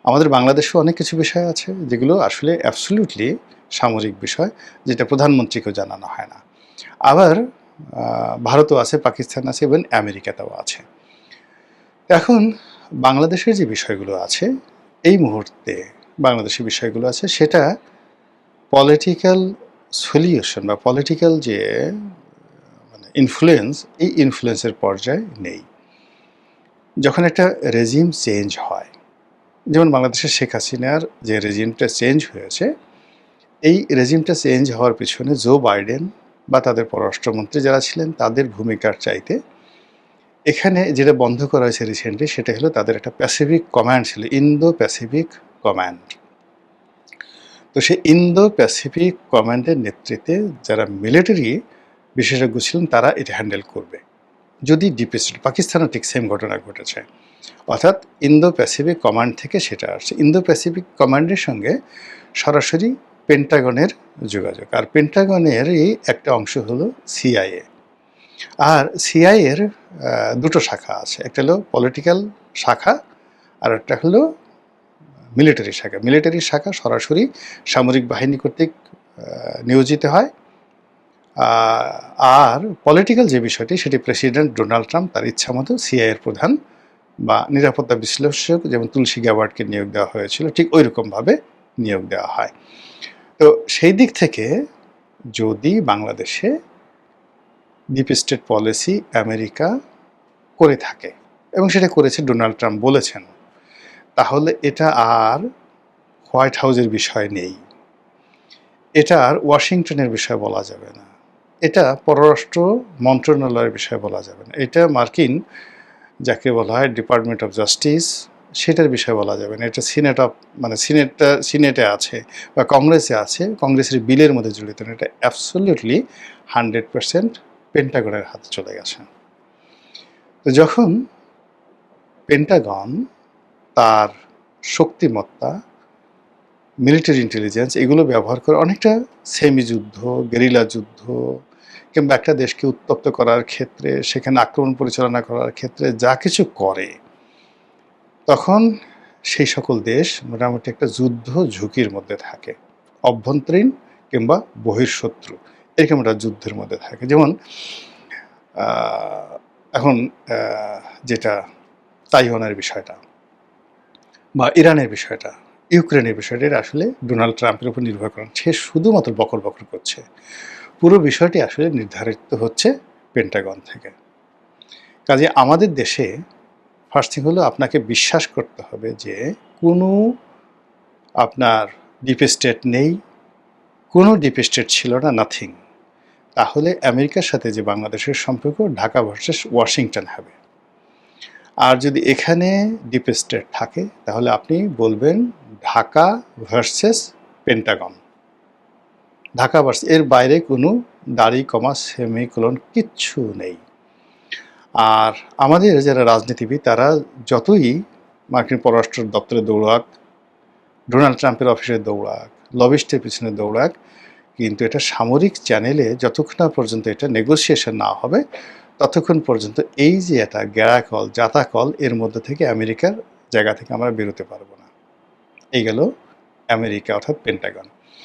আমাদের বাংলাদেশেও অনেক কিছু বিষয় আছে যেগুলো আসলে অ্যাবসলিউটলি সামরিক বিষয়, যেটা প্রধানমন্ত্রীকেও জানানো হয় না। আবার ভারতও আছে, পাকিস্তান আছে, এবং আমেরিকাতেও আছে। এখন বাংলাদেশের যে বিষয়গুলো আছে এই মুহূর্তে, বাংলাদেশের বিষয়গুলো আছে সেটা পলিটিক্যাল সলিউশন বা পলিটিক্যাল যে মানে ইনফ্লুয়েন্স, এই ইনফ্লুয়েন্সের পর্যায়ে নেই। যখন একটা রেজিম চেঞ্জ হয়, যেমন বাংলাদেশের শেখ হাসিনার যে রেজিমটা চেঞ্জ হয়েছে, এই রেজিমটা চেঞ্জ হওয়ার পিছনে জো বাইডেন বা তাদের পররাষ্ট্রমন্ত্রী যারা ছিলেন তাদের ভূমিকার চাইতে এখানে যেটা বন্ধ করা হয়েছে রিসেন্টলি, সেটা হলো তাদের একটা প্যাসিফিক কমান্ড ছিল, ইন্দো প্যাসিফিক কমান্ড। তো সেই ইন্দো প্যাসিফিক কমান্ডের নেতৃত্বে যারা মিলিটারি বিশেষজ্ঞ ছিলেন তারা এটা হ্যান্ডেল করবে। যদি ডিপ স্টেট, পাকিস্তানও ঠিক সেম ঘটনা ঘটেছে, অর্থাৎ ইন্দো প্যাসিফিক কমান্ড থেকে সেটা আসছে। ইন্দো প্যাসিফিক কমান্ডের সঙ্গে সরাসরি পেন্টাগনের যোগাযোগ, আর পেন্টাগনেরই একটা অংশ হলো সিআইএ। আর সিআইএর দুটো শাখা আছে, একটা হলো পলিটিক্যাল শাখা আর একটা হলো মিলিটারি শাখা। মিলিটারি শাখা সরাসরি সামরিক বাহিনী কর্তৃক নিয়োজিত হয়, আর পলিটিক্যাল যে বিষয়টি সেটি প্রেসিডেন্ট ডোনাল্ড ট্রাম্প তার ইচ্ছা মতো সিআইএর প্রধান বা নিরাপত্তা বিশ্লেষক যেমন তুলসী গ্যাবার্ডকে নিয়োগ দেওয়া হয়েছিল, ঠিক ওই রকমভাবে নিয়োগ দেওয়া হয়। তো সেই দিক থেকে যদি বাংলাদেশে ডিপ স্টেট পলিসি আমেরিকা করে থাকে, এবং সেটা করেছে, ডোনাল্ড ট্রাম্প বলেছেন, তাহলে এটা আর হোয়াইট হাউসের বিষয় নেই, এটা আর ওয়াশিংটনের বিষয় বলা যাবে না, এটা পররাষ্ট্র মন্ত্রণালয়ের বিষয় বলা যাবে না, এটা মার্কিন যাকে বলা হয় ডিপার্টমেন্ট অফ জাস্টিস সেটার বিষয় বলা যাবে না, এটা সিনেটে আছে বা কংগ্রেসে আছে, কংগ্রেসের বিলের মধ্যে জড়িত না, এটা অ্যাবসলিউটলি 100% পেন্টাগনের হাতে চলে গেছে। তো যখন পেন্টাগন তার শক্তিমত্তা, মিলিটারি ইন্টেলিজেন্স এগুলো ব্যবহার করে অনেকটা সেমি যুদ্ধ, গেরিলা যুদ্ধ কিংবা একটা দেশকে উত্তপ্ত করার ক্ষেত্রে, সেখানে আক্রমণ পরিচালনা করার ক্ষেত্রে যা কিছু করে, তখন সেই সকল দেশ মোটামুটি একটা যুদ্ধ ঝুঁকির মধ্যে থাকে, অভ্যন্তরীণ কিংবা বহির্শত্রু এরকম একটা যুদ্ধের মধ্যে থাকে। যেমন এখন যেটা তাইওয়ানের বিষয়টা বা ইরানের বিষয়টা, ইউক্রেনের বিষয়টা, এটা আসলে ডোনাল্ড ট্রাম্পের উপর নির্ভর করে, সে শুধুমাত্র বকর বকর করছে। পুরো বিষয়টি আসলে নির্ধারিত হচ্ছে পেন্টাগন থেকে। কাজে আমাদের দেশে ফার্স্ট থিং হলো আপনাকে বিশ্বাস করতে হবে যে কোনো আপনার ডিপ স্টেট নেই, কোনো ডিপ স্টেট ছিল না, নাথিং। তাহলে আমেরিকার সাথে যে বাংলাদেশের সম্পর্ক ঢাকা ভার্সেস ওয়াশিংটন হবে। আর যদি এখানে ডিপ স্টেট থাকে তাহলে আপনি বলবেন Dhaka versus Pentagon, Dhaka versus, এর বাইরে কোনো দাড়ি কমা সেমিকোলন কিচ্ছু নেই। আর আমাদের যারা রাজনীতিবিদ তারা যতই মার্কিন পররাষ্ট্র দপ্তরে দৌড়াক, ডোনাল্ড ট্রাম্পের অফিসে দৌড়াক, লবিস্টের পিছনে দৌড়াক, কিন্তু এটা সামরিক চ্যানেলে যতক্ষণ না পর্যন্ত এটা নেগোসিয়েশন না হবে ততক্ষণ পর্যন্ত এই যে একটা গ্যারাকল জাতাকল, এর মধ্যে থেকে আমেরিকার জায়গা থেকে আমরা বেরোতে পারবো না। এই গেল আমেরিকা অর্থাৎ পেন্টাগন।